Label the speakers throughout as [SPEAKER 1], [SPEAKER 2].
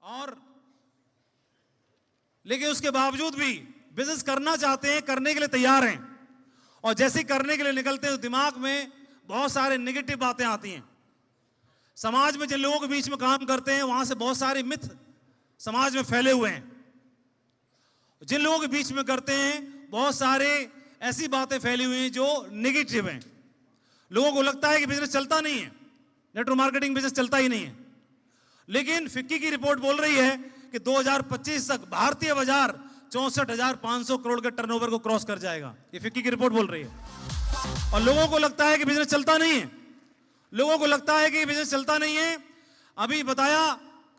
[SPEAKER 1] और लेकिन उसके बावजूद भी बिजनेस करना चाहते हैं, करने के लिए तैयार हैं, और जैसे ही करने के लिए निकलते हैं तो दिमाग में बहुत सारे नेगेटिव बातें आती हैं। समाज में जिन लोगों के बीच में काम करते हैं वहां से बहुत सारे मिथ समाज में फैले हुए हैं। जिन लोगों के बीच में करते हैं बहुत सारे ऐसी बातें फैली हुई हैं जो नेगेटिव हैं। लोगों को लगता है कि बिजनेस चलता नहीं है, नेटवर्क मार्केटिंग बिजनेस चलता ही नहीं है। लेकिन फिक्की की रिपोर्ट बोल रही है कि 2025 तक भारतीय बाजार 64,500 करोड़ के टर्नओवर को क्रॉस कर जाएगा। ये फिक्की की रिपोर्ट बोल रही है। और लोगों को लगता है कि बिजनेस चलता नहीं है, लोगों को लगता है कि बिजनेस चलता नहीं है। अभी बताया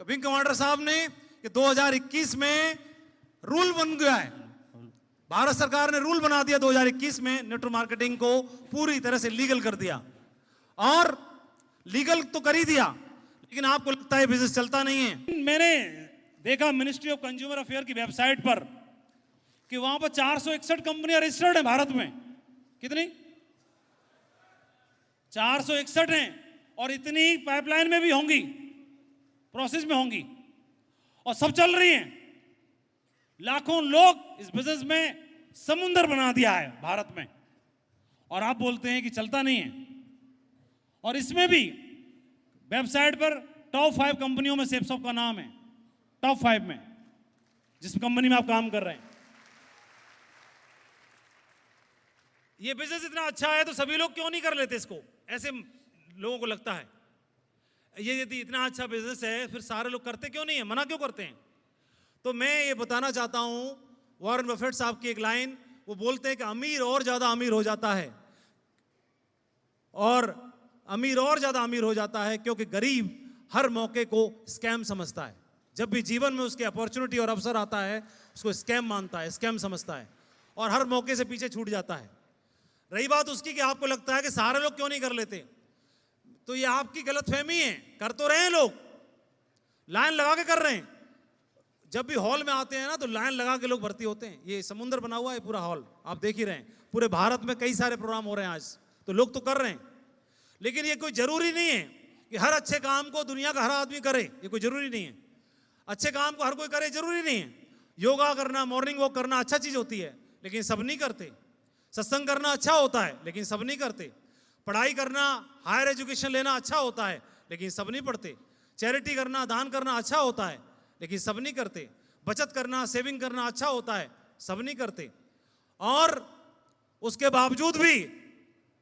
[SPEAKER 1] विंग कमांडर साहब ने कि 2021 में रूल बन गया है, भारत सरकार ने रूल बना दिया 2021 में, नेटवर्क मार्केटिंग को पूरी तरह से लीगल कर दिया। और लीगल तो कर ही दिया, लेकिन आपको लगता है बिजनेस चलता नहीं है। मैंने देखा मिनिस्ट्री ऑफ कंज्यूमर अफेयर की वेबसाइट पर कि वहां पर 461 कंपनियां रजिस्टर्ड हैं भारत में। कितनी? 461 हैं, और इतनी पाइपलाइन में भी होंगी, प्रोसेस में होंगी, और सब चल रही हैं। लाखों लोग इस बिजनेस में समुंदर बना दिया है भारत में, और आप बोलते हैं कि चलता नहीं है। और इसमें भी वेबसाइट पर टॉप 5 कंपनियों में सेपसॉफ्ट का नाम है, टॉप 5 में, जिस कंपनी में आप काम कर रहे हैं। ये बिजनेस इतना अच्छा है तो सभी लोग क्यों नहीं कर लेते इसको, ऐसे लोगों को लगता है। ये यदि इतना अच्छा बिजनेस है फिर सारे लोग करते क्यों नहीं है, मना क्यों करते हैं? तो मैं ये बताना चाहता हूं, वॉरेन बफेट साहब की एक लाइन, वो बोलते हैं कि अमीर और ज्यादा अमीर हो जाता है, और अमीर और ज्यादा अमीर हो जाता है क्योंकि गरीब हर मौके को स्कैम समझता है। जब भी जीवन में उसके अपॉर्चुनिटी और अवसर आता है उसको स्कैम मानता है, स्कैम समझता है, और हर मौके से पीछे छूट जाता है। रही बात उसकी कि आपको लगता है कि सारे लोग क्यों नहीं कर लेते, तो ये आपकी गलतफहमी है। कर तो रहे हैं लोग, लाइन लगा के कर रहे हैं। जब भी हॉल में आते हैं ना तो लाइन लगा के लोग भर्ती होते हैं। ये समुंदर बना हुआ है पूरा हॉल, आप देख ही रहे हैं। पूरे भारत में कई सारे प्रोग्राम हो रहे हैं आज, तो लोग तो कर रहे हैं। लेकिन ये कोई जरूरी नहीं है कि हर अच्छे काम को दुनिया का हर आदमी करे, ये कोई जरूरी नहीं है। अच्छे काम को हर कोई करे जरूरी नहीं है। योगा करना, मॉर्निंग वॉक करना अच्छा चीज होती है, लेकिन सब नहीं करते। सत्संग करना अच्छा होता है, लेकिन सब नहीं करते। पढ़ाई करना, हायर एजुकेशन लेना अच्छा होता है, लेकिन सब नहीं पढ़ते। चैरिटी करना, दान करना अच्छा होता है, लेकिन सब नहीं करते। बचत करना, सेविंग करना अच्छा होता है, सब नहीं करते। और उसके बावजूद भी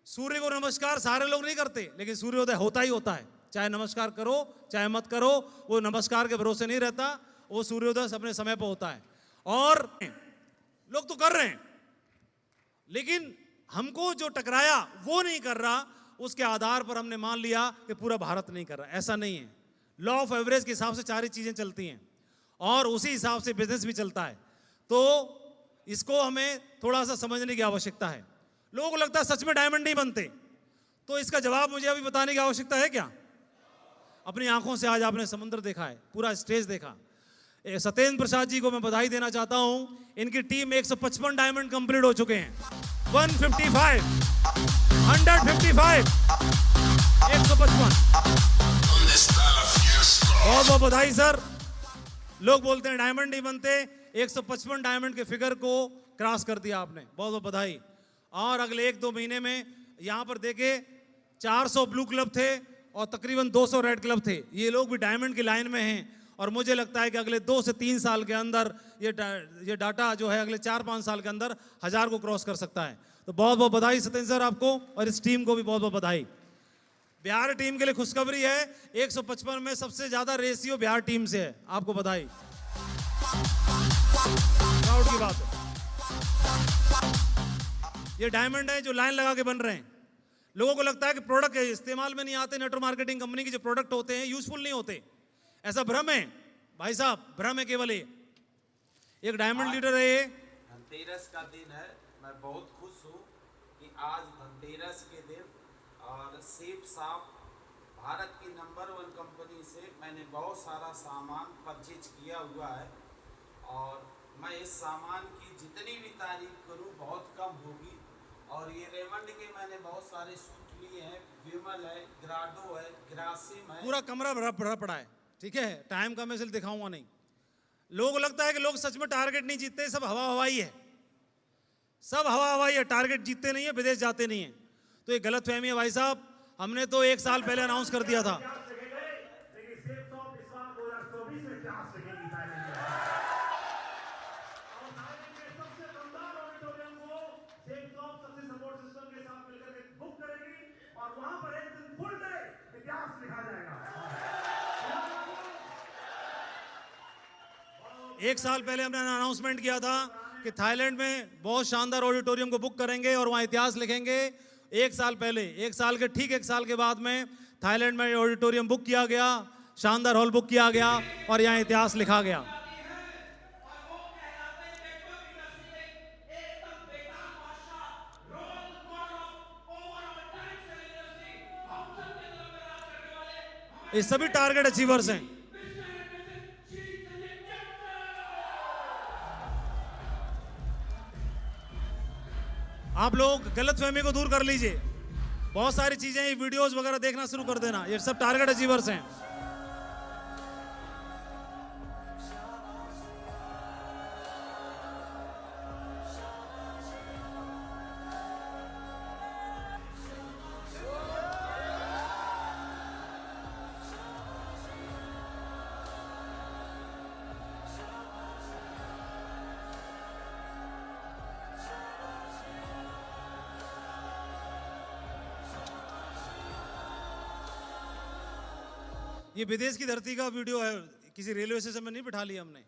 [SPEAKER 1] सूर्य को नमस्कार सारे लोग नहीं करते, लेकिन सूर्योदय होता ही होता है। चाहे नमस्कार करो चाहे मत करो, वो नमस्कार के भरोसे नहीं रहता, वो सूर्योदय अपने समय पर होता है। और लोग तो कर रहे हैं, लेकिन हमको जो टकराया वो नहीं कर रहा, उसके आधार पर हमने मान लिया कि पूरा भारत नहीं कर रहा। ऐसा नहीं है। लॉ ऑफ एवरेज के हिसाब से सारी चीजें चलती हैं, और उसी हिसाब से बिजनेस भी चलता है। तो इसको हमें थोड़ा सा समझने की आवश्यकता है। लोगों को लगता है सच में डायमंड नहीं बनते, तो इसका जवाब मुझे अभी बताने की आवश्यकता है क्या? अपनी आंखों से आज आपने समुद्र देखा है, पूरा स्टेज देखा। सत्येंद्र प्रसाद जी को मैं बधाई देना चाहता हूं, इनकी टीम 155 डायमंड कंप्लीट हो चुके हैं। 155, 155, 155। बहुत बहुत बधाई सर। लोग बोलते हैं डायमंड नहीं बनते, 155 डायमंड के फिगर को क्रॉस कर दिया आपने, बहुत बहुत बधाई। और अगले 1-2 महीने में यहां पर देखे 400 ब्लू क्लब थे और तकरीबन 200 रेड क्लब थे। ये लोग भी डायमंड की लाइन में हैं, और मुझे लगता है कि अगले 2 से 3 साल के अंदर ये डाटा जो है अगले 4-5 साल के अंदर 1000 को क्रॉस कर सकता है। तो बहुत बहुत बधाई सत्येंद्र सर आपको, और इस टीम को भी बहुत बहुत बधाई। बिहार टीम के लिए खुशखबरी है, 155 में सबसे ज्यादा रेशियो बिहार टीम से है, आपको बधाई, प्राउड की बात है। ये डायमंड है जो लाइन लगा के बन रहे हैं। लोगों को लगता है कि प्रोडक्ट इस्तेमाल में नहीं आते, नेटवर्क मार्केटिंग कंपनी के जो प्रोडक्ट होते हैं यूजफुल नहीं होते, ऐसा भ्रम है भाई साहब, भ्रम है केवल। एक डायमंड लीडर है। ये
[SPEAKER 2] धनतेरस का दिन है, मैं बहुत खुश हूँ कि आज धनतेरस के दिन और सेपसॉफ्ट भारत की नंबर 1 कंपनी से मैंने बहुत सारा सामान परचेज किया हुआ है, और मैं इस सामान की जितनी भी तारीफ करूँ बहुत कम होगी। और ये रेमंड के मैंने बहुत सारे सूट लिए हैं, विमल है, ग्राडो है, ग्रासिम है,
[SPEAKER 1] पूरा कमरा भरा पड़ा है। ठीक है, टाइम का मैं इसलिए दिखाऊंगा नहीं। लोगों को लगता है कि लोग सच में टारगेट नहीं जीतते, सब हवा हवाई है, सब हवा हवाई है, टारगेट जीतते नहीं है, विदेश जाते नहीं है। तो ये गलत फहमी है भाई साहब। हमने तो 1 साल पहले अनाउंस कर दिया था। एक साल पहले हमने अनाउंसमेंट किया था कि थाईलैंड में बहुत शानदार ऑडिटोरियम को बुक करेंगे और वहाँ इतिहास लिखेंगे। 1 साल पहले, 1 साल के ठीक 1 साल के बाद में थाईलैंड में ऑडिटोरियम बुक किया गया, शानदार हॉल बुक किया गया और यहाँ इतिहास लिखा गया। ये सभी टारगेट अचीवर्स हैं। आप लोग गलतफहमी को दूर कर लीजिए। बहुत सारी चीजें, ये वीडियोस वगैरह देखना शुरू कर देना, ये सब टारगेट अचीवर्स हैं। ये विदेश की धरती का वीडियो है, किसी रेलवे स्टेशन में नहीं बिठा लिया हमने।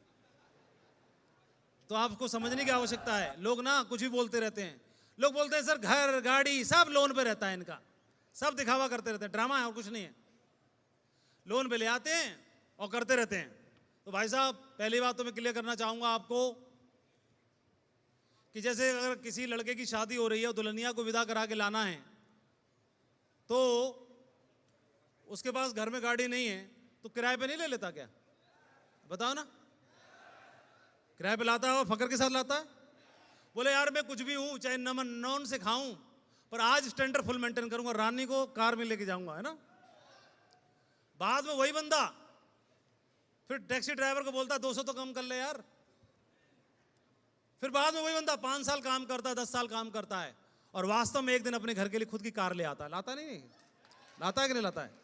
[SPEAKER 1] तो आपको समझने की आवश्यकता है। लोग ना कुछ भी बोलते रहते हैं। लोग बोलते हैं सर घर गाड़ी सब लोन पे रहता है इनका, सब दिखावा करते रहते हैं, ड्रामा है और कुछ नहीं है। लोन पे ले आते हैं और करते रहते हैं। तो भाई साहब, पहली बात तो मैं क्लियर करना चाहूंगा आपको कि जैसे अगर किसी लड़के की शादी हो रही है और दुल्हनिया को विदा करा के लाना है, तो उसके पास घर में गाड़ी नहीं है तो किराए पे नहीं ले लेता क्या? बताओ ना, किराए पे लाता है और फकर के साथ लाता है। बोले यार मैं कुछ भी हूं, चाहे नमन नॉन से खाऊं, पर आज स्टैंडर्ड फुल मेंटेन करूंगा, रानी को कार में लेके जाऊंगा, है ना। बाद में वही बंदा फिर टैक्सी ड्राइवर को बोलता 200 तो कम कर ले यार। फिर बाद में वही बंदा 5 साल काम करता है, 10 साल काम करता है और वास्तव में एक दिन अपने घर के लिए खुद की कार ले आता है। लाता नहीं, लाता है कि नहीं लाता है?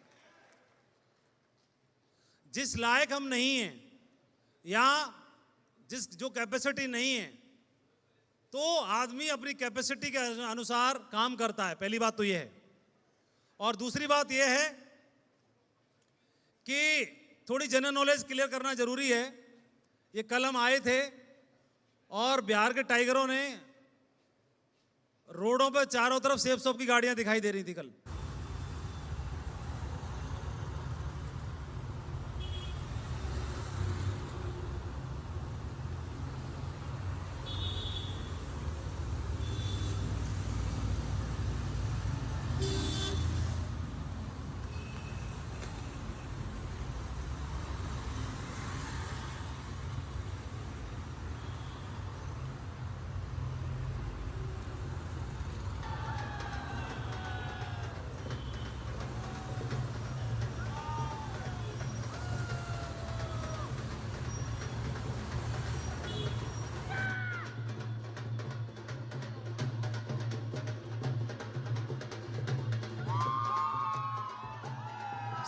[SPEAKER 1] जिस लायक हम नहीं हैं या जिस जो कैपेसिटी नहीं है, तो आदमी अपनी कैपेसिटी के अनुसार काम करता है। पहली बात तो यह है। और दूसरी बात यह है कि थोड़ी जनरल नॉलेज क्लियर करना जरूरी है। ये कल हम आए थे और बिहार के टाइगरों ने रोडों पर चारों तरफ सेफ शॉप की गाड़ियां दिखाई दे रही थी कल।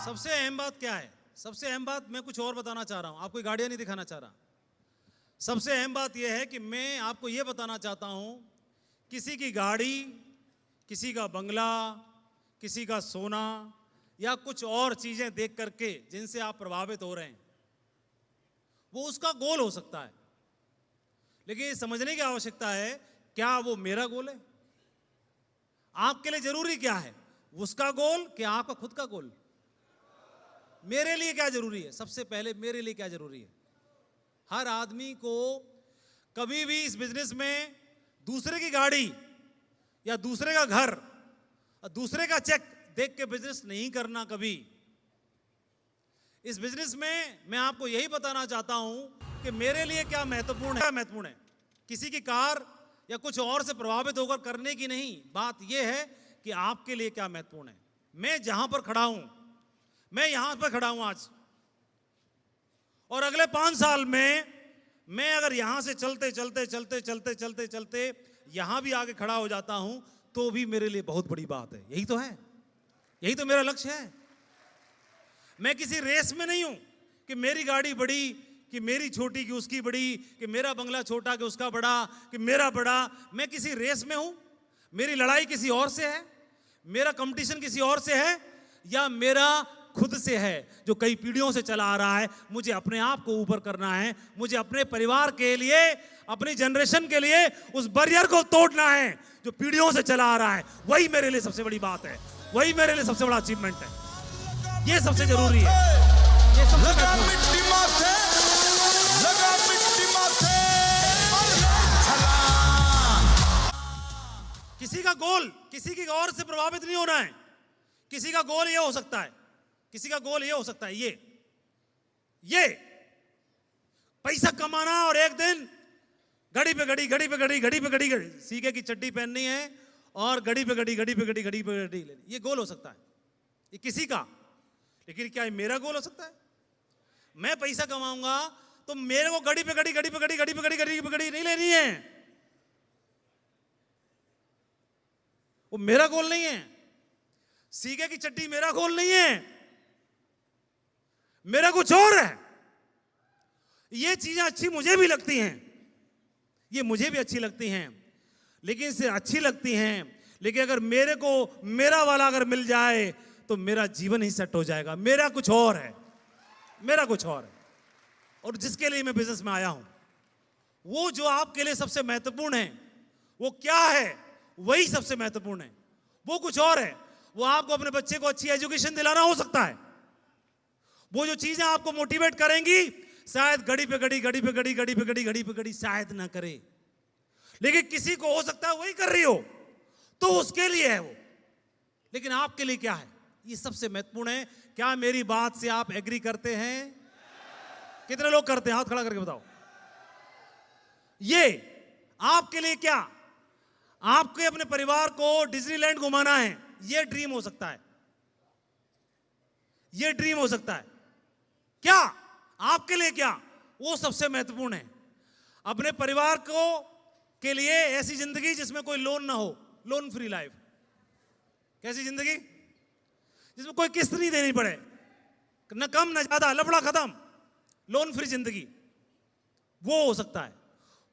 [SPEAKER 1] सबसे अहम बात क्या है? सबसे अहम बात मैं कुछ और बताना चाह रहा हूं, आपको गाड़ियां नहीं दिखाना चाह रहा। सबसे अहम बात यह है कि मैं आपको यह बताना चाहता हूं, किसी की गाड़ी, किसी का बंगला, किसी का सोना या कुछ और चीजें देख करके जिनसे आप प्रभावित हो रहे हैं, वो उसका गोल हो सकता है। लेकिन ये समझने की आवश्यकता है, क्या वो मेरा गोल है? आपके लिए जरूरी क्या है, उसका गोल कि आपका खुद का गोल? मेरे लिए क्या जरूरी है? सबसे पहले मेरे लिए क्या जरूरी है? हर आदमी को कभी भी इस बिजनेस में दूसरे की गाड़ी या दूसरे का घर, दूसरे का चेक देख के बिजनेस नहीं करना कभी। इस बिजनेस में मैं आपको यही बताना चाहता हूं कि मेरे लिए क्या महत्वपूर्ण है। किसी की कार या कुछ और से प्रभावित होकर करने की नहीं, बात यह है कि आपके लिए क्या महत्वपूर्ण है। मैं जहां पर खड़ा हूं, मैं यहां पर खड़ा हूं आज, और अगले 5 साल में मैं अगर यहां से चलते चलते चलते चलते चलते चलते यहां भी आके खड़ा हो जाता हूं तो भी मेरे लिए बहुत बड़ी बात है। यही तो है, यही तो मेरा लक्ष्य है। मैं किसी रेस में नहीं हूं कि मेरी गाड़ी बड़ी, कि मेरी छोटी, कि उसकी बड़ी, कि मेरा बंगला छोटा, कि उसका बड़ा, कि मेरा बड़ा। मैं किसी रेस में हूं? मेरी लड़ाई किसी और से है? मेरा कंपटीशन किसी और से है या मेरा खुद से है जो कई पीढ़ियों से चला आ रहा है? मुझे अपने आप को ऊपर करना है, मुझे अपने परिवार के लिए, अपनी जनरेशन के लिए उस बैरियर को तोड़ना है जो पीढ़ियों से चला आ रहा है। वही मेरे लिए सबसे बड़ी बात है, वही मेरे लिए सबसे बड़ा अचीवमेंट है। ये सबसे जरूरी है, ये सबसे
[SPEAKER 3] लगा मिट्टी माथे, लगा मिट्टी माथे और चला।
[SPEAKER 1] किसी का गोल किसी की और से प्रभावित नहीं होना है। किसी का गोल ये हो सकता है, किसी का गोल ये हो सकता है ये पैसा कमाना और एक दिन घड़ी पे घड़ी, घड़ी पे घड़ी, घड़ी पे घड़ी, सीके की चड्डी पहननी है और घड़ी पे घड़ी, घड़ी पे घड़ी, घड़ी पे घड़ी लेनी। ये गोल हो सकता है, ये किसी का। लेकिन क्या ये मेरा गोल हो सकता है? मैं पैसा कमाऊंगा तो मेरे को घड़ी पे घड़ी, घड़ी पे घड़ी, घड़ी पे घड़ी, घड़ी पे घड़ी नहीं लेनी है। वो मेरा गोल नहीं है। सीके की चड्डी मेरा गोल नहीं है, मेरा कुछ और है। ये चीजें अच्छी मुझे भी लगती हैं, ये मुझे भी अच्छी लगती हैं, लेकिन इससे अच्छी लगती हैं, लेकिन अगर मेरे को मेरा वाला अगर मिल जाए तो मेरा जीवन ही सेट हो जाएगा। मेरा कुछ और है, मेरा कुछ और है। और जिसके लिए मैं बिजनेस में आया हूं, वो जो आपके लिए सबसे महत्वपूर्ण है, वो क्या है? वही सबसे महत्वपूर्ण है। वो कुछ और है। वो आपको अपने बच्चे को अच्छी एजुकेशन दिलाना हो सकता है। वो जो चीजें आपको मोटिवेट करेंगी, शायद घड़ी पे घड़ी, घड़ी पे घड़ी, घड़ी पे घड़ी, घड़ी पे घड़ी शायद ना करे, लेकिन किसी को हो सकता है वही कर रही हो, तो उसके लिए है वो। लेकिन आपके लिए क्या है? ये सबसे महत्वपूर्ण है। क्या मेरी बात से आप एग्री करते हैं? कितने लोग करते हैं? हाथ खड़ा करके बताओ। ये आपके लिए क्या? आपके अपने परिवार को डिज्नीलैंड घुमाना है, ये ड्रीम हो सकता है, ये ड्रीम हो सकता है। क्या आपके लिए क्या? वो सबसे महत्वपूर्ण है। अपने परिवार को के लिए ऐसी जिंदगी जिसमें कोई लोन ना हो, लोन फ्री लाइफ। कैसी जिंदगी? जिसमें कोई किस्त नहीं देनी पड़े, न कम न ज्यादा, लफड़ा खत्म, लोन फ्री जिंदगी। वो हो सकता है।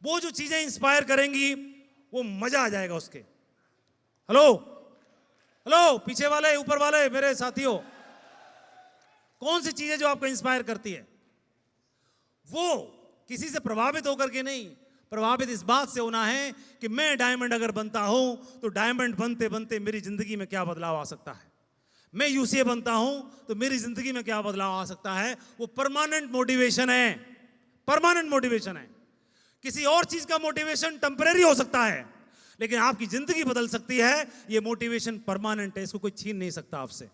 [SPEAKER 1] वो जो चीजें इंस्पायर करेंगी, वो मजा आ जाएगा उसके। हेलो हेलो, पीछे वाले, ऊपर वाले, मेरे साथियों, कौन सी चीजें जो आपको इंस्पायर करती है? वो किसी से प्रभावित होकर के नहीं, प्रभावित इस बात से होना है कि मैं डायमंड अगर बनता हूं तो डायमंड बनते बनते मेरी जिंदगी में क्या बदलाव आ सकता है। मैं यूसीए बनता हूं तो मेरी जिंदगी में क्या बदलाव आ सकता है। वो परमानेंट मोटिवेशन है, परमानेंट मोटिवेशन है। किसी और चीज का मोटिवेशन टेम्परेरी हो सकता है, लेकिन आपकी जिंदगी बदल सकती है। ये मोटिवेशन परमानेंट है, इसको कोई छीन नहीं सकता आपसे।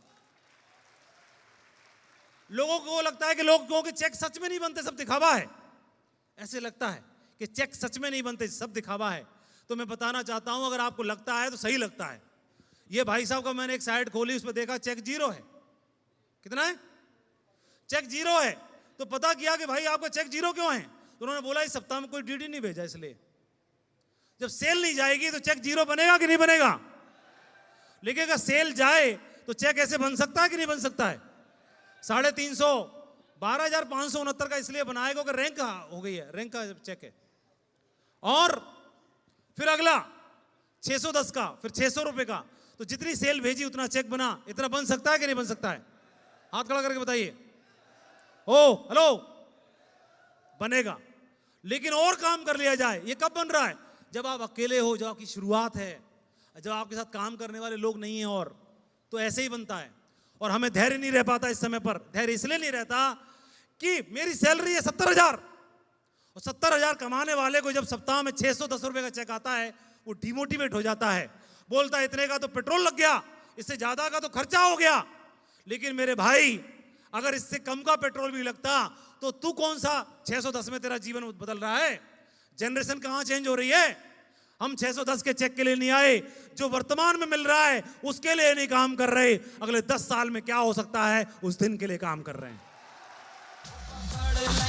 [SPEAKER 1] लोगों को लगता है कि लोगों के चेक सच में नहीं बनते, सब दिखावा है। ऐसे लगता है कि चेक सच में नहीं बनते, सब दिखावा है। तो मैं बताना चाहता हूं, अगर आपको लगता है तो सही लगता है। ये भाई साहब का मैंने एक साइट खोली, उसमें देखा चेक 0 है। कितना है? चेक 0 है। तो पता किया कि भाई आपका चेक 0 क्यों है? तो उन्होंने बोला इस सप्ताह में कोई डीडी नहीं भेजा, इसलिए। जब सेल नहीं जाएगी तो चेक 0 बनेगा कि नहीं बनेगा? लेकिन अगर सेल जाए तो चेक ऐसे बन सकता है कि नहीं बन सकता है? 350, 12,569 का इसलिए बनाएगा कि रैंक हो गई है, रैंक का चेक है। और फिर अगला 610 का, फिर 600 रुपए का। तो जितनी सेल भेजी उतना चेक बना। इतना बन सकता है कि नहीं बन सकता है? हाथ खड़ा करके बताइए। ओ हेलो, बनेगा। लेकिन और काम कर लिया जाए। ये कब बन रहा है? जब आप अकेले हो, जब आपकी शुरुआत है, जब आपके साथ काम करने वाले लोग नहीं हैं, और तो ऐसे ही बनता है। और हमें धैर्य नहीं रह पाता इस समय पर। धैर्य इसलिए नहीं रहता कि मेरी सैलरी है 70,000, और 70,000 कमाने वाले को जब सप्ताह में 610 रुपए का चेक आता है, वो डिमोटिवेट हो जाता है। बोलता है इतने का तो पेट्रोल लग गया, इससे ज्यादा का तो खर्चा हो गया। लेकिन मेरे भाई, अगर इससे कम का पेट्रोल भी लगता तो तू कौन सा 610 में तेरा जीवन बदल रहा है? जनरेशन कहां चेंज हो रही है? हम 610 के चेक के लिए नहीं आए। जो वर्तमान में मिल रहा है उसके लिए नहीं काम कर रहे। अगले 10 साल में क्या हो सकता है, उस दिन के लिए काम कर रहे हैं।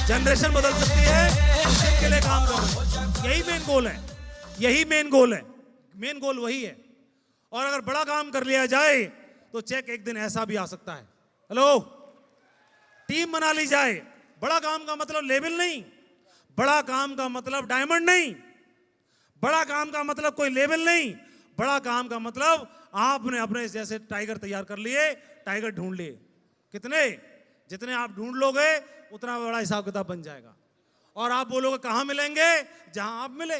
[SPEAKER 1] जनरेशन बदल सकती है, जिनके लिए काम कर रहे हैं। यही मेन गोल है, यही मेन गोल है, मेन गोल वही है। और अगर बड़ा काम कर लिया जाए तो चेक एक दिन ऐसा भी आ सकता है। हेलो, टीम बना ली जाए। बड़ा काम का मतलब लेवल नहीं, बड़ा काम का मतलब डायमंड नहीं, बड़ा काम का मतलब कोई लेवल नहीं, बड़ा काम का मतलब आपने अपने जैसे टाइगर तैयार कर लिए, टाइगर ढूंढ लिए। कितने, जितने आप ढूंढ लोगे उतना बड़ा हिसाब किताब बन जाएगा। और आप बोलोगे कहां मिलेंगे, जहां आप मिले,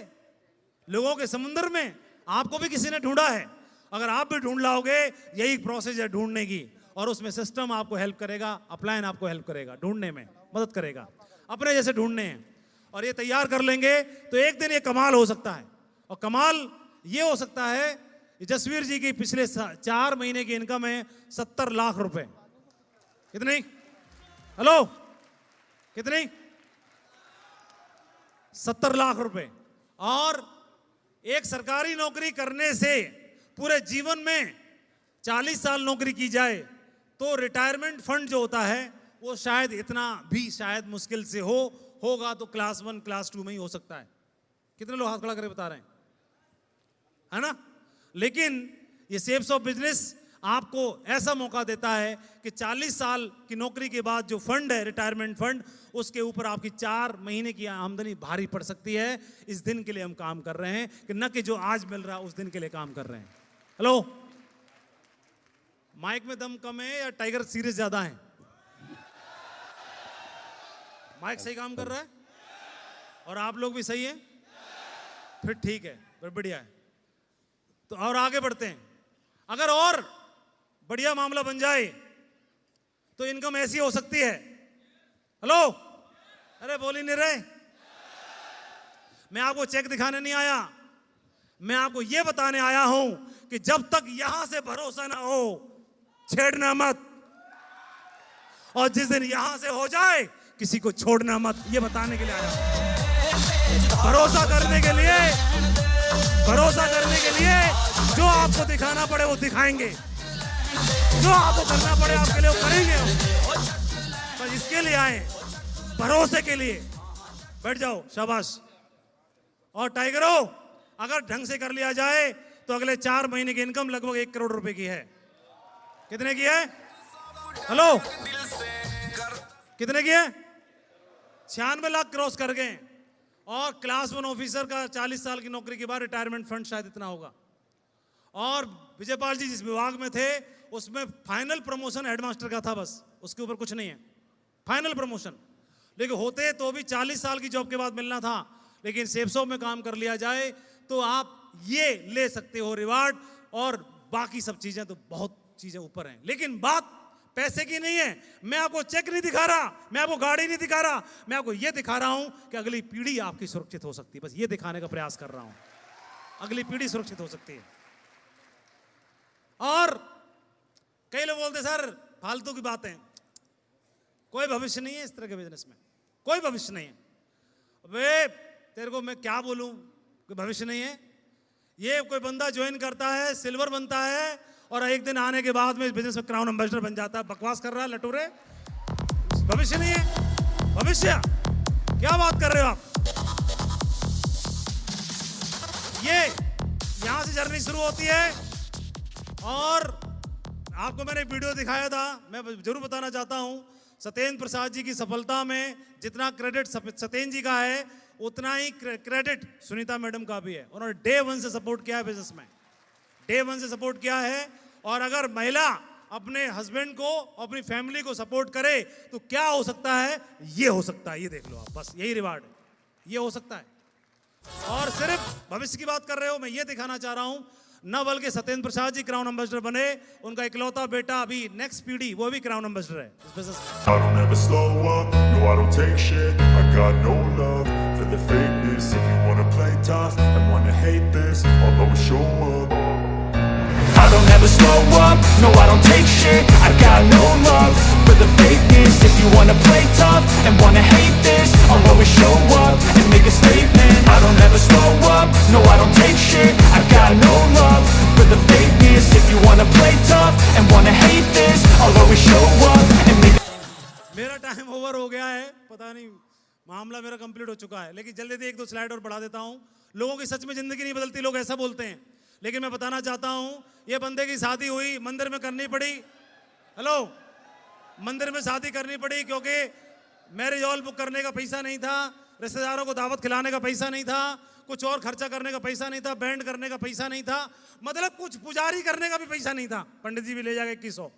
[SPEAKER 1] लोगों के समुद्र में। आपको भी किसी ने ढूंढा है, अगर आप भी ढूंढ लाओगे, यही प्रोसेस है ढूंढने की। और उसमें सिस्टम आपको हेल्प करेगा, अपलाइन आपको हेल्प करेगा, ढूंढने में मदद करेगा। अपने जैसे ढूंढने हैं और ये तैयार कर लेंगे तो एक दिन ये कमाल हो सकता है। और कमाल ये हो सकता है, जसवीर जी की पिछले 4 महीने की इनकम है 70 लाख रुपए। कितनी? हेलो, कितनी? 70 लाख रुपए। और एक सरकारी नौकरी करने से पूरे जीवन में 40 साल नौकरी की जाए तो रिटायरमेंट फंड जो होता है वो शायद इतना भी शायद मुश्किल से होगा तो क्लास 1 क्लास 2 में ही हो सकता है। कितने लोग हाथ खड़ा करके बता रहे हैं, है ना? लेकिन ये सेप्स ऑफ बिजनेस आपको ऐसा मौका देता है कि 40 साल की नौकरी के बाद जो फंड है, रिटायरमेंट फंड, उसके ऊपर आपकी 4 महीने की आमदनी भारी पड़ सकती है। इस दिन के लिए हम काम कर रहे हैं कि न कि जो आज मिल रहा है उस दिन के लिए काम कर रहे हैं। हेलो, माइक में दम कम है या टाइगर सीरियस ज्यादा है? माइक सही काम कर रहा है और आप लोग भी सही हैं, फिर ठीक है, फिर बढ़िया है। तो और आगे बढ़ते हैं। अगर और बढ़िया मामला बन जाए तो इनकम ऐसी हो सकती है। हेलो, अरे बोल ही नहीं रहे। मैं आपको चेक दिखाने नहीं आया, मैं आपको यह बताने आया हूं कि जब तक यहां से भरोसा ना हो छेड़ना मत, और जिस दिन यहां से हो जाए किसी को छोड़ना मत। ये बताने के लिए आया हूं। भरोसा करने के लिए, भरोसा करने के लिए जो आपको दिखाना पड़े वो दिखाएंगे, जो आपको करना पड़े आपके लिए वो करेंगे। बस इसके लिए आए, भरोसे के लिए। बैठ जाओ, शाबाश। और टाइगरों, अगर ढंग से कर लिया जाए तो अगले 4 महीने की इनकम लगभग 1 करोड़ रुपए की है। कितने की है? हेलो, कितने की है? 96 लाख क्रॉस कर गए। और क्लास 1 ऑफिसर का 40 साल की नौकरी के बाद रिटायरमेंट फंड शायद इतना होगा। और विजयपाल जी जिस विभाग में थे उसमें फाइनल प्रमोशन हेडमास्टर का था, बस उसके ऊपर कुछ नहीं है, फाइनल प्रमोशन। लेकिन होते तो भी 40 साल की जॉब के बाद मिलना था। लेकिन सेप्सो में काम कर लिया जाए तो आप ये ले सकते हो रिवार्ड, और बाकी सब चीजें तो बहुत चीजें ऊपर हैं। लेकिन बात पैसे की नहीं है। मैं आपको चेक नहीं दिखा रहा, मैं आपको गाड़ी नहीं दिखा रहा, मैं आपको ये दिखा रहा हूं कि अगली पीढ़ी आपकी सुरक्षित हो सकती है। बस ये दिखाने का प्रयास कर रहा हूं, अगली पीढ़ी सुरक्षित हो सकती है। और कई लोग बोलते सर फालतू की बातें, कोई भविष्य नहीं है इस तरह के बिजनेस में, कोई भविष्य नहीं है। वे तेरे को मैं क्या बोलूं, कोई भविष्य नहीं है। ये कोई बंदा ज्वाइन करता है, सिल्वर बनता है, और एक दिन आने के बाद में इस बिजनेस में क्राउन एम्बेसडर बन जाता है। बकवास कर रहा है लटूरे, भविष्य नहीं है। भविष्य क्या बात कर रहे हो आप? ये यहां से जर्नी शुरू होती है। और आपको मैंने वीडियो दिखाया था, मैं जरूर बताना चाहता हूं, सत्येंद्र प्रसाद जी की सफलता में जितना क्रेडिट सत्येंद्र जी का है उतना ही क्रेडिट सुनीता मैडम का भी है। उन्होंने डे 1 से सपोर्ट किया है बिजनेस में, डे 1 से सपोर्ट किया है। और अगर महिला अपने हस्बैंड को, अपनी फैमिली को सपोर्ट करे तो क्या हो सकता है? ये हो सकता है, ये देख लो आप, बस यही रिवार्ड है, ये हो सकता है। और सिर्फ भविष्य की बात कर रहे हो, मैं ये दिखाना चाह रहा हूं, न बल्कि सत्येंद्र प्रसाद जी क्राउन एम्बेसडर बने, उनका इकलौता बेटा अभी नेक्स्ट पीढ़ी वो भी क्राउन एम्बेसडर है इस बिजनेस में।
[SPEAKER 4] I don't ever slow up, no I don't take shit. I got no love for the fakeness. If you wanna play tough and wanna hate this, I'll always show up.
[SPEAKER 5] I don't ever slow up, no I don't take shit. I got no love for the fakeness. If you wanna play tough and wanna hate this, I'll always show up and make a statement. I don't ever slow up, no I don't take shit. I got no love for the fakeness. If you wanna play tough and wanna hate this, I'll always show up and make a
[SPEAKER 1] मेरा time over हो गया है, पता नहीं मामला मेरा complete हो चुका है, लेकिन जल्दी से एक दो स्लाइड और बढ़ा देता हूं। लोगों की सच में जिंदगी नहीं बदलती, लोग ऐसा बोलते हैं, लेकिन मैं बताना चाहता हूं, ये बंदे की शादी हुई, मंदिर में करनी पड़ी। हेलो, मंदिर में शादी करनी पड़ी क्योंकि मैरिज हॉल बुक करने का पैसा नहीं था, रिश्तेदारों को दावत खिलाने का पैसा नहीं था, कुछ और खर्चा करने का पैसा नहीं था, बैंड करने का पैसा नहीं था, मतलब कुछ पुजारी करने का भी पैसा नहीं था। पंडित जी भी ले जाएगा 2100।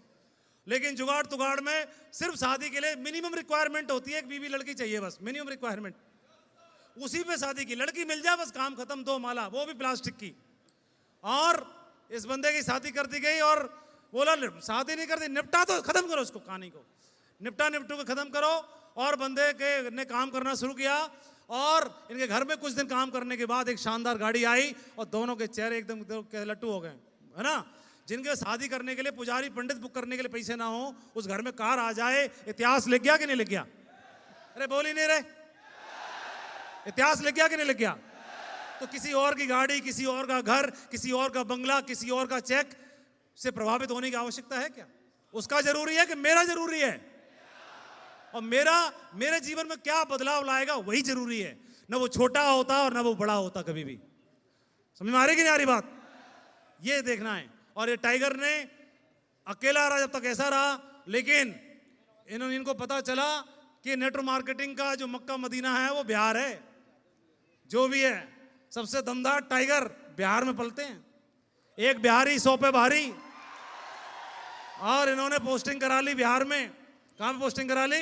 [SPEAKER 1] लेकिन जुगाड़ तुगाड़ में सिर्फ शादी के लिए मिनिमम रिक्वायरमेंट होती है, एक बीवी लड़की चाहिए बस, मिनिमम रिक्वायरमेंट। उसी पे शादी की, लड़की मिल जाए बस काम खत्म, 2 माला, वो भी प्लास्टिक की। और इस बंदे की शादी कर दी गई और बोला शादी नहीं कर दी, निपटा तो खत्म करो उसको, कहानी को निपटू के खत्म करो। और बंदे के ने काम करना शुरू किया और इनके घर में कुछ दिन काम करने के बाद एक शानदार गाड़ी आई और दोनों के चेहरे एकदम लट्टू हो गए, है ना। जिनके शादी करने के लिए पुजारी पंडित बुक करने के लिए पैसे ना हो, उस घर में कार आ जाए, इतिहास लिख गया कि नहीं लिख गया? अरे बोल ही नहीं रहे, इतिहास लिख गया कि नहीं लिख गया? तो किसी और की गाड़ी, किसी और का घर, किसी और का बंगला, किसी और का चेक से प्रभावित होने की आवश्यकता है क्या? उसका जरूरी है कि मेरा जरूरी है, और मेरे जीवन में क्या बदलाव लाएगा वही जरूरी है। ना वो छोटा होता और ना वो बड़ा होता कभी भी। समझ में आ रही कि नहीं आ रही बात? ये देखना है। और ये टाइगर ने अकेला रहा जब तक ऐसा रहा, लेकिन इनको पता चला कि नेटवर्क मार्केटिंग का जो मक्का मदीना है वो बिहार है। जो भी है सबसे दमदार टाइगर बिहार में पलते हैं। एक बिहारी 100 पे भारी। और इन्होंने पोस्टिंग करा ली बिहार में। कहां पे पोस्टिंग करा ली?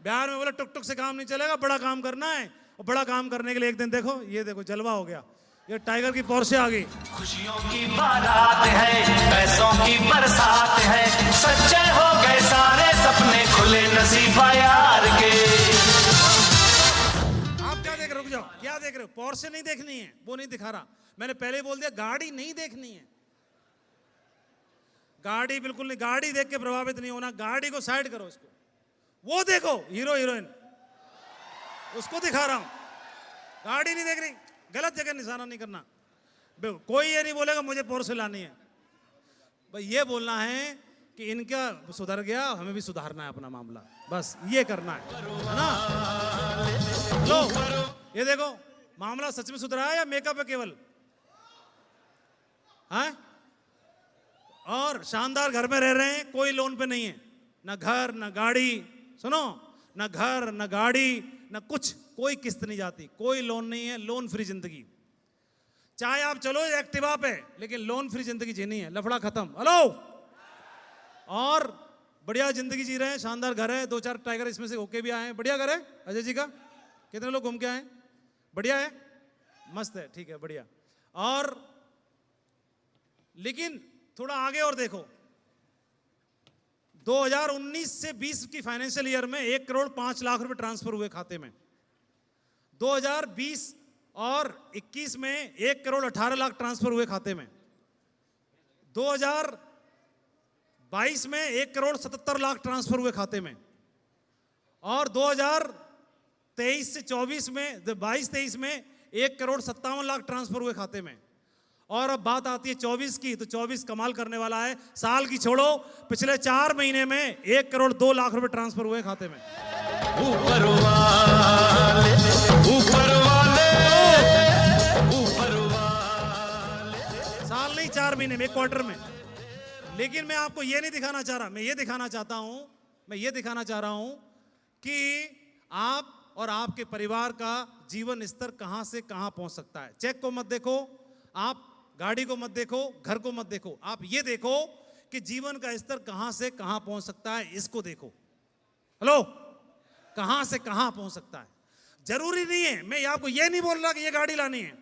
[SPEAKER 1] बिहार में। बोले टुक टुक से काम नहीं चलेगा, बड़ा काम करना है। और बड़ा काम करने के लिए एक दिन देखो, ये देखो जलवा हो गया, ये टाइगर की पोर्शे आ गई।
[SPEAKER 5] खुशियों की बारात है, पैसों की बरसात है, सच्चे हो गए सारे सपने, खुले नसीबा यार के।
[SPEAKER 1] आप क्या देख रहे हो? रुक जाओ, क्या देख रहे हो? पोर्शे नहीं देखनी है, वो नहीं दिखा रहा। मैंने पहले ही बोल दिया, गाड़ी नहीं देखनी है। गाड़ी बिल्कुल नहीं, गाड़ी देख के प्रभावित नहीं होना। गाड़ी को साइड करो, इसको वो देखो, हीरो हीरोइन, उसको दिखा रहा हूं। गाड़ी नहीं देख रही, गलत जगह निशाना नहीं करना। कोई ये नहीं बोलेगा मुझे पोर्शे लानी है। भाई ये बोलना है कि इनका सुधर गया, हमें भी सुधारना है अपना मामला, बस ये करना है ना। लो ये देखो, मामला सच में सुधरा है या मेकअप है केवल? हैं? और शानदार घर में रह रहे हैं, कोई लोन पे नहीं है, ना घर ना गाड़ी। सुनो, ना घर ना गाड़ी ना कुछ, कोई किस्त नहीं जाती, कोई लोन नहीं है, लोन फ्री जिंदगी। चाहे आप चलो एक्टिवा पे, लेकिन लोन फ्री जिंदगी जीनी है, लफड़ा खत्म। हेलो, और बढ़िया जिंदगी जी रहे हैं, शानदार घर है, 2-4 टाइगर इसमें से होके भी आए हैं। बढ़िया घर है अजय जी का। कितने लोग घूम के आए? बढ़िया है, मस्त है, ठीक है, बढ़िया। और लेकिन थोड़ा आगे और देखो, 2019 से 20 की फाइनेंशियल ईयर में 1 करोड़ 5 लाख रुपए ट्रांसफर हुए खाते में। 2020 और 21 में 1 करोड़ 18 लाख ट्रांसफर हुए खाते में। 2022 में 1 करोड़ 77 लाख ट्रांसफर हुए खाते में। और 2023 से 24 में, 22-23 में 1 करोड़ 57 लाख ट्रांसफर हुए खाते में। और अब बात आती है 24 की, तो 24 कमाल करने वाला है। साल की छोड़ो, पिछले 4 महीने में 1 करोड़ 2 लाख रुपए ट्रांसफर हुए खाते में।
[SPEAKER 5] ऊपर वाले, ऊपर वाले, ऊपर वाले।
[SPEAKER 1] साल नहीं, 4 महीने में, 1 क्वार्टर में। लेकिन मैं आपको ये नहीं दिखाना चाह रहा, मैं ये दिखाना चाहता हूं, मैं ये दिखाना चाह रहा हूं कि आप और आपके परिवार का जीवन स्तर कहां से कहां पहुंच सकता है। चेक को मत देखो, आप गाड़ी को मत देखो, घर को मत देखो, आप ये देखो कि जीवन का स्तर कहां से कहां पहुंच सकता है, इसको देखो। हेलो, कहां से कहां पहुंच सकता है। जरूरी नहीं है, मैं आपको ये नहीं बोल रहा कि ये गाड़ी लानी है,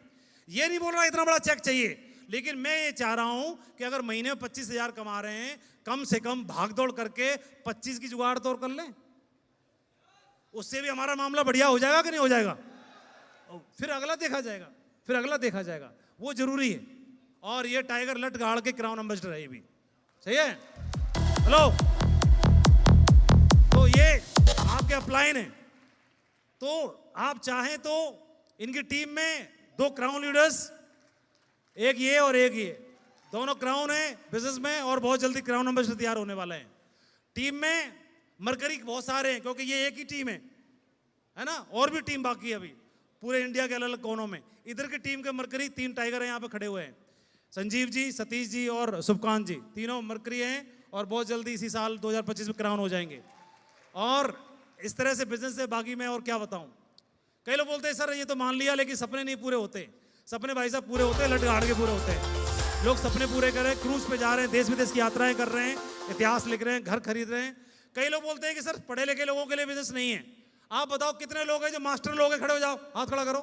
[SPEAKER 1] ये नहीं बोल रहा इतना बड़ा चेक चाहिए, लेकिन मैं ये चाह रहा हूं कि अगर महीने में 25,000 कमा रहे हैं, कम से कम भागदौड़ करके 25 की जुगाड़ तोड़ कर लें। उससे भी हमारा मामला बढ़िया हो जाएगा कि नहीं हो जाएगा? फिर अगला देखा जाएगा, फिर अगला देखा जाएगा, वो जरूरी है। और ये टाइगर लट गाड़ के क्राउन एम्बेसडर है, ये भी सही है। हेलो, तो ये आपके अपलाइन है, तो आप चाहें तो इनकी टीम में 2 क्राउन लीडर्स, एक ये और एक ये, दोनों क्राउन है बिजनेस में, और बहुत जल्दी क्राउन एम्बेसडर तैयार होने वाला है। टीम में मरकरी बहुत सारे हैं, क्योंकि ये एक ही टीम है है ना, और भी टीम बाकी है अभी पूरे इंडिया के अलग अलग कोनों में। इधर की टीम के मरकरी 3 टाइगर हैं यहाँ पे खड़े हुए हैं, संजीव जी, सतीश जी और शुभकांत जी, तीनों मरकरी हैं और बहुत जल्दी इसी साल 2025 में क्राउन हो जाएंगे। और इस तरह से बिजनेस से बाकी मैं और क्या बताऊं। कई लोग बोलते हैं सर ये तो मान लिया लेकिन सपने नहीं पूरे होते। सपने भाई साहब पूरे होते हैं, लट गाड़ के पूरे होते हैं। लोग सपने पूरे कर रहे हैं, क्रूज पे जा रहे हैं, देश विदेश की यात्राएं कर रहे हैं, इतिहास लिख रहे हैं, घर खरीद रहे हैं। कई लोग बोलते हैं कि सर पढ़े लिखे लोगों के लिए बिजनेस नहीं है। आप बताओ कितने लोग हैं जो मास्टर लोग हैं, खड़े हो जाओ, हाथ खड़ा करो।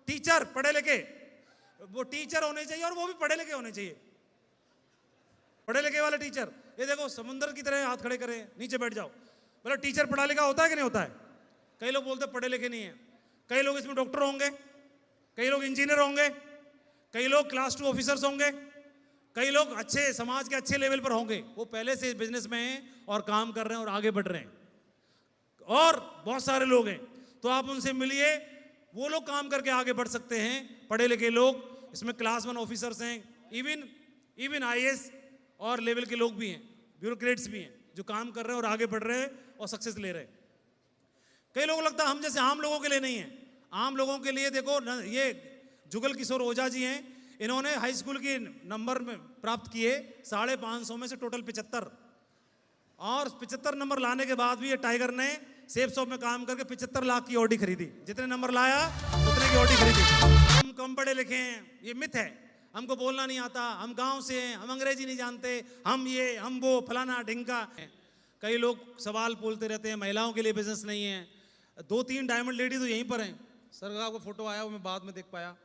[SPEAKER 1] टीचर पढ़े लिखे, वो टीचर होने चाहिए और वो भी पढ़े लिखे होने चाहिए, पढ़े लिखे वाले टीचर। ये देखो समुद्र की तरह हाथ खड़े करें, नीचे बैठ जाओ। बोला टीचर पढ़ा लिखा होता है कि नहीं होता है? कई लोग बोलते हैं पढ़े लिखे नहीं है। कई लोग इसमें डॉक्टर होंगे, कई लोग इंजीनियर होंगे, कई लोग क्लास 2 ऑफिसर्स होंगे, कई लोग अच्छे समाज के अच्छे लेवल पर होंगे। वो पहले से बिजनेस में हैं और काम कर रहे हैं और आगे बढ़ रहे हैं। और बहुत सारे लोग हैं, तो आप उनसे मिलिए, वो लोग काम करके आगे बढ़ सकते हैं, पढ़े लिखे लोग। इसमें क्लास 1 ऑफिसर्स हैं, इवन IAS और लेवल के लोग भी हैं, ब्यूरोक्रेट्स भी हैं जो काम कर रहे हैं और आगे बढ़ रहे हैं और सक्सेस ले रहे हैं। कई लोगों को लगता है हम जैसे आम लोगों के लिए नहीं है। आम लोगों के लिए देखो ये जुगल किशोर ओझा जी हैं, इन्होंने हाई स्कूल की नंबर में प्राप्त किए 550 में से टोटल 75, और 75 नंबर लाने के बाद भी ये टाइगर ने सेफ शॉप में काम करके 75 लाख की ऑडी खरीदी। जितने नंबर लाया उतने की ऑडी खरीदी। हम कम पढ़े लिखे हैं, ये मिथ है। हमको बोलना नहीं आता, हम गांव से हैं, हम अंग्रेजी नहीं जानते, हम ये हम वो फलाना ढिंका। कई लोग सवाल बोलते रहते हैं महिलाओं के लिए बिजनेस नहीं है। 2-3 डायमंड लेडी तो यहीं पर हैं। सर आपको फोटो आया वो मैं बाद में देख पाया।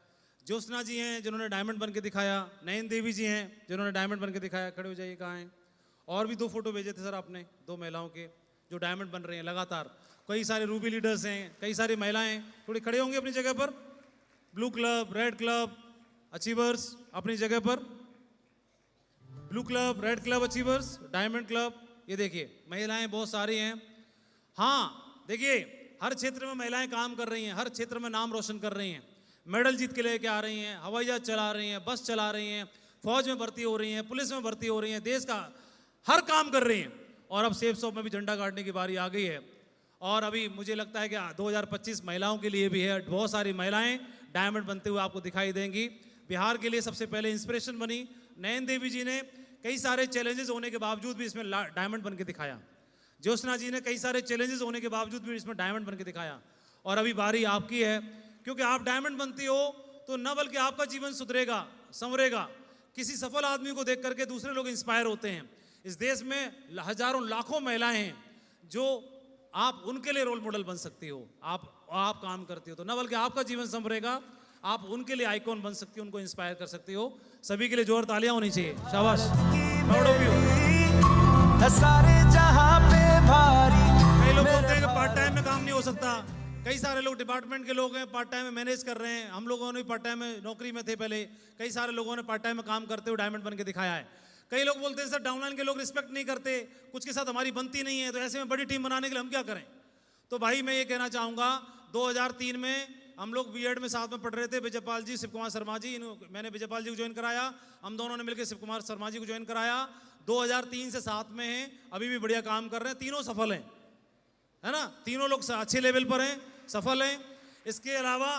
[SPEAKER 1] ज्योत्सना जी हैं जिन्होंने डायमंड बन के दिखाया, नयन देवी जी हैं जिन्होंने डायमंड बन के दिखाया। खड़े हो जाइए, कहाँ हैं? और भी 2 फोटो भेजे थे सर आपने, 2 महिलाओं के जो डायमंड बन रहे हैं लगातार। कई सारे रूबी लीडर्स हैं, कई सारी महिलाएं थोड़ी खड़े होंगे अपनी जगह पर। Blue club, red club, achievers अपनी जगह पर। Blue club, red club, achievers, diamond club. ये देखिए महिलाएं बहुत सारी हैं। हाँ देखिए हर क्षेत्र में महिलाएं काम कर रही हैं, हर क्षेत्र में नाम रोशन कर रही हैं, मेडल जीत के लेके आ रही हैं, हवाई जहाज चला रही हैं, बस चला रही हैं, फौज में भर्ती हो रही हैं, पुलिस में भर्ती हो रही हैं, देश का हर काम कर रही हैं। और अब सेफ शॉप में भी झंडा गाड़ने की बारी आ गई है। और अभी मुझे लगता है कि 2025 महिलाओं के लिए भी है। बहुत सारी महिलाएं डायमंड बनते हुए आपको दिखाई देंगी। बिहार के लिए सबसे पहले इंस्पिरेशन बनी नयन देवी जी ने, कई सारे चैलेंजेस होने के बावजूद भी इसमें डायमंड बन के दिखाया। ज्योत्सना जी ने कई सारे चैलेंजेस होने के बावजूद भी इसमें डायमंड बन के दिखाया। और अभी बारी आपकी है, क्योंकि आप डायमंड बनती हो तो न बल्कि आपका जीवन सुधरेगा, संवरेगा। किसी सफल आदमी को देख करके दूसरे लोग इंस्पायर होते हैं। इस देश में हजारों लाखों महिलाएं हैं जो आप उनके लिए रोल मॉडल बन सकती हो। आप काम करती हो तो न बल्कि आपका जीवन संवरेगा, आप उनके लिए आइकॉन बन सकती हो, उनको इंस्पायर कर सकती हो। सभी के लिए जोर तालियां होनी चाहिए। शाबाश, प्राउड ऑफ यू।
[SPEAKER 3] सारे जहां पे भारी।
[SPEAKER 1] कई लोग बोलते हैं कि पार्ट टाइम में काम नहीं हो सकता। कई सारे लोग डिपार्टमेंट के लोग हैं, पार्ट टाइम में मैनेज कर रहे हैं। हम लोगों ने भी पार्ट टाइम में नौकरी में थे पहले। कई सारे लोगों ने पार्ट टाइम में काम करते हुए डायमंड बन के दिखाया है। कई लोग बोलते हैं सर डाउनलाइन के लोग रिस्पेक्ट नहीं करते, कुछ के साथ हमारी बनती नहीं है, तो ऐसे में बड़ी टीम बनाने के लिए हम क्या करें? तो भाई मैं ये कहना चाहूँगा 2003 में हम लोग बीएड में साथ में पढ़ रहे थे, विजयपाल जी, शिव कुमार शर्मा जी। मैंने विजयपाल जी को ज्वाइन कराया, हम दोनों ने मिलकर शिव कुमार शर्मा जी को ज्वाइन कराया। 2003 से साथ में हैं, अभी भी बढ़िया काम कर रहे हैं। तीनों सफल हैं, है ना? तीनों लोग अच्छे लेवल पर हैं, सफल हैं। इसके अलावा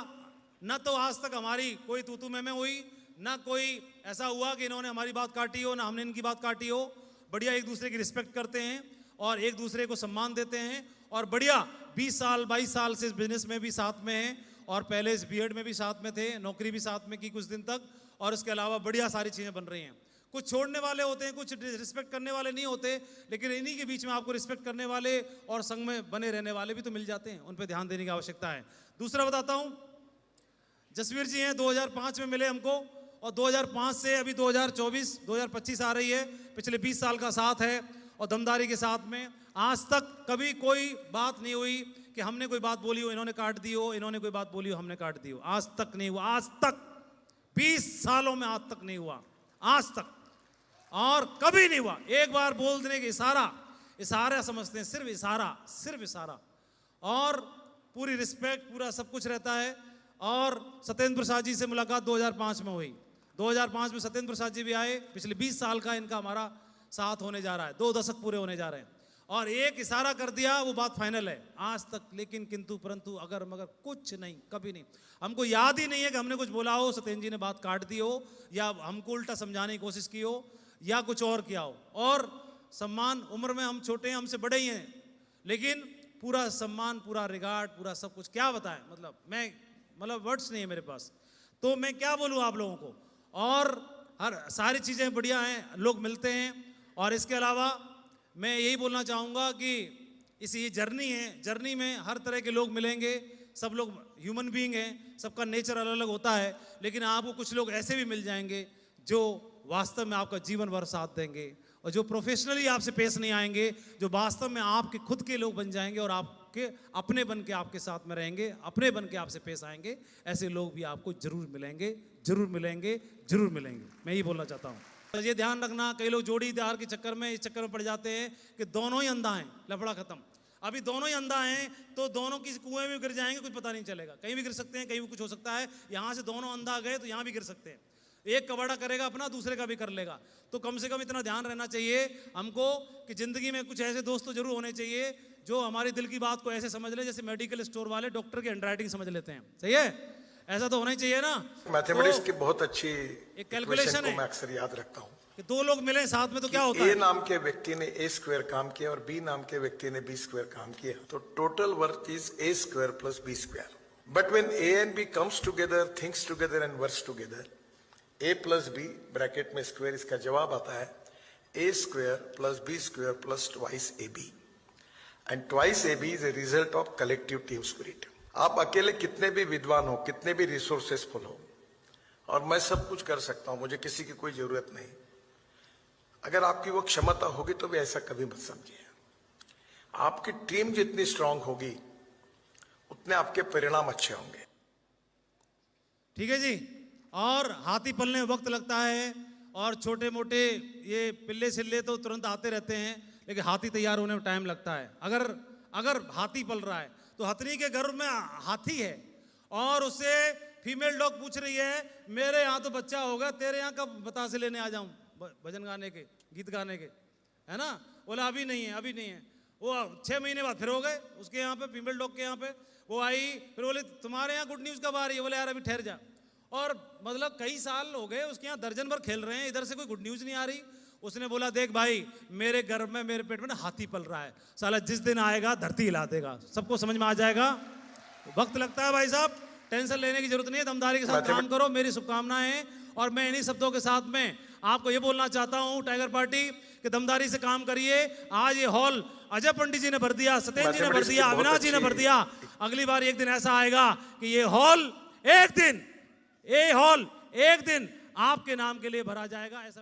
[SPEAKER 1] न तो आज तक हमारी कोई तू मैं हुई, ना कोई ऐसा हुआ कि इन्होंने हमारी बात काटी हो, ना हमने इनकी बात काटी हो। बढ़िया एक दूसरे की रिस्पेक्ट करते हैं और एक दूसरे को सम्मान देते हैं। और बढ़िया 20 साल 22 साल से इस बिजनेस में भी साथ में हैं और पहले इस बीएड में भी साथ में थे, नौकरी भी साथ में की कुछ दिन तक। और इसके अलावा बढ़िया सारी चीज़ें बन रही हैं। कुछ छोड़ने वाले होते हैं, कुछ रिस्पेक्ट करने वाले नहीं होते, लेकिन इन्हीं के बीच में आपको रिस्पेक्ट करने वाले और संग में बने रहने वाले भी तो मिल जाते हैं। उन पर ध्यान देने की आवश्यकता है। दूसरा बताता हूँ, जसवीर जी हैं, 2005 में मिले हमको और 2005 से अभी 2024-2025 आ रही है। पिछले 20 साल का साथ है और दमदारी के साथ में। आज तक कभी कोई बात नहीं हुई कि हमने कोई बात बोली हो इन्होंने काट दी हो, इन्होंने कोई बात बोली हो हमने काट दी हो। आज तक नहीं हुआ, आज तक 20 सालों में आज तक नहीं हुआ, आज तक, और कभी नहीं हुआ। एक बार बोल देने के इशारा समझते हैं, सिर्फ इशारा और पूरी रिस्पेक्ट, पूरा सब कुछ रहता है। और सत्येंद्र प्रसाद जी से मुलाकात 2005 में हुई। 2005 में सत्येंद्र प्रसाद जी भी आए। पिछले 20 साल का इनका हमारा साथ होने जा रहा है, 2 दशक पूरे होने जा रहे हैं। और एक इशारा कर दिया, वो बात फाइनल है। आज तक लेकिन किंतु परंतु अगर मगर कुछ नहीं, कभी नहीं। हमको याद ही नहीं है कि हमने कुछ बोला हो, सत्येंद्र जी ने बात काट दी हो, या हमको उल्टा समझाने की कोशिश की हो, या कुछ और किया हो। और सम्मान, उम्र में हम छोटे हैं, हमसे बड़े ही हैं, लेकिन पूरा सम्मान, पूरा रिगार्ड, पूरा सब कुछ, क्या बताएं, मतलब वर्ड्स नहीं है मेरे पास, तो मैं क्या बोलूँ आप लोगों को। और हर सारी चीज़ें बढ़िया हैं, लोग मिलते हैं। और इसके अलावा मैं यही बोलना चाहूँगा कि इस ये जर्नी है, जर्नी में हर तरह के लोग मिलेंगे, सब लोग ह्यूमन बीइंग हैं, सबका नेचर अलग अलग होता है, लेकिन आपको कुछ लोग ऐसे भी मिल जाएंगे जो वास्तव में आपका जीवन भर साथ देंगे, और जो प्रोफेशनली आपसे पेश नहीं आएंगे, जो वास्तव में आपके खुद के लोग बन जाएंगे और आपके अपने बन के आपके साथ में रहेंगे, अपने बन के आपसे पेश आएंगे। ऐसे लोग भी आपको जरूर मिलेंगे, जरूर मिलेंगे, जरूर मिलेंगे। मैं यही बोलना चाहता हूँ। तो ये ध्यान रखना, कई लोग जोड़ीदार के चक्कर में, इस चक्कर में पड़ जाते हैं कि दोनों ही अंधा हैं, लफड़ा खत्म। अभी दोनों ही अंधा हैं तो दोनों किसी कुएं में गिर जाएंगे, कुछ पता नहीं चलेगा, कहीं भी गिर सकते हैं, कहीं भी कुछ हो सकता है। यहाँ से दोनों अंधा गए तो यहाँ भी गिर सकते हैं। एक कबाड़ा करेगा अपना, दूसरे का भी कर लेगा। तो कम से कम इतना ध्यान रहना चाहिए हमको कि जिंदगी में कुछ ऐसे दोस्त तो जरूर होने चाहिए जो हमारी दिल की बात को ऐसे समझ ले जैसे मेडिकल स्टोर वाले डॉक्टर की हैंडराइटिंग समझ लेते हैं। सही है, ऐसा तो होना ही चाहिए ना।
[SPEAKER 6] मैथमेटिक्स की बहुत अच्छी
[SPEAKER 1] एक कैलकुलेशन है,
[SPEAKER 6] मैं अक्सर याद रखता हूँ
[SPEAKER 1] कि दो लोग मिले साथ में तो क्या होता है।
[SPEAKER 6] ए नाम के व्यक्ति ने ए स्क्वायर काम किया और बी नाम के व्यक्ति ने बी स्क्वायर काम किया, तो total work is A square plus B square. But when A and B comes together, thinks together and works together, A plus B bracket में स्क्वायर, इसका जवाब आता है A square plus B square plus twice A B. And twice A B is a result of collective team spirit. आप अकेले कितने भी विद्वान हो, कितने भी रिसोर्सेसफुल हो, और मैं सब कुछ कर सकता हूं, मुझे किसी की कोई जरूरत नहीं, अगर आपकी वो क्षमता होगी तो भी ऐसा कभी मत समझिए। आपकी टीम जितनी स्ट्रांग होगी उतने आपके परिणाम अच्छे होंगे।
[SPEAKER 1] ठीक है जी। और हाथी पलने में वक्त लगता है, और छोटे मोटे ये पिल्ले सिल्ले तो तुरंत आते रहते हैं, लेकिन हाथी तैयार होने में टाइम लगता है। अगर हाथी पल रहा है तो हथनी के घर में हाथी है, और उससे फीमेल डॉग पूछ रही है मेरे यहाँ तो बच्चा होगा, तेरे यहाँ कब बतासे लेने आ जाऊं, भजन गाने के, गीत गाने के, है ना। बोला अभी नहीं है, अभी नहीं है। वो 6 महीने बाद फिर हो गए उसके यहाँ पे, फीमेल डॉग के यहाँ पे। वो आई, फिर बोले तुम्हारे यहाँ गुड न्यूज़ कब आ रही है? बोले यार अभी ठहर जा। और मतलब कई साल हो गए उसके यहाँ, दर्जन भर खेल रहे हैं, इधर से कोई गुड न्यूज़ नहीं आ रही। उसने बोला देख भाई, मेरे घर में, मेरे पेट में ना हाथी पल रहा है, साला जिस दिन आएगा धरती हिला देगा, सबको समझ में आ जाएगा। वक्त लगता है भाई साहब, टेंशन लेने की जरूरत नहीं है, दमदारी के साथ काम करो। मेरी शुभकामनाएं। और मैं इन्हीं शब्दों के साथ में आपको ये बोलना चाहता हूं, टाइगर पार्टी कि दमदारी से काम करिए। आज ये हॉल अजय पंडित जी ने भर दिया, सत्येंद्र जी ने भर दिया, अविनाश जी ने भर दिया। अगली बार एक दिन ऐसा आएगा कि ये हॉल एक दिन आपके नाम के लिए भरा जाएगा, ऐसा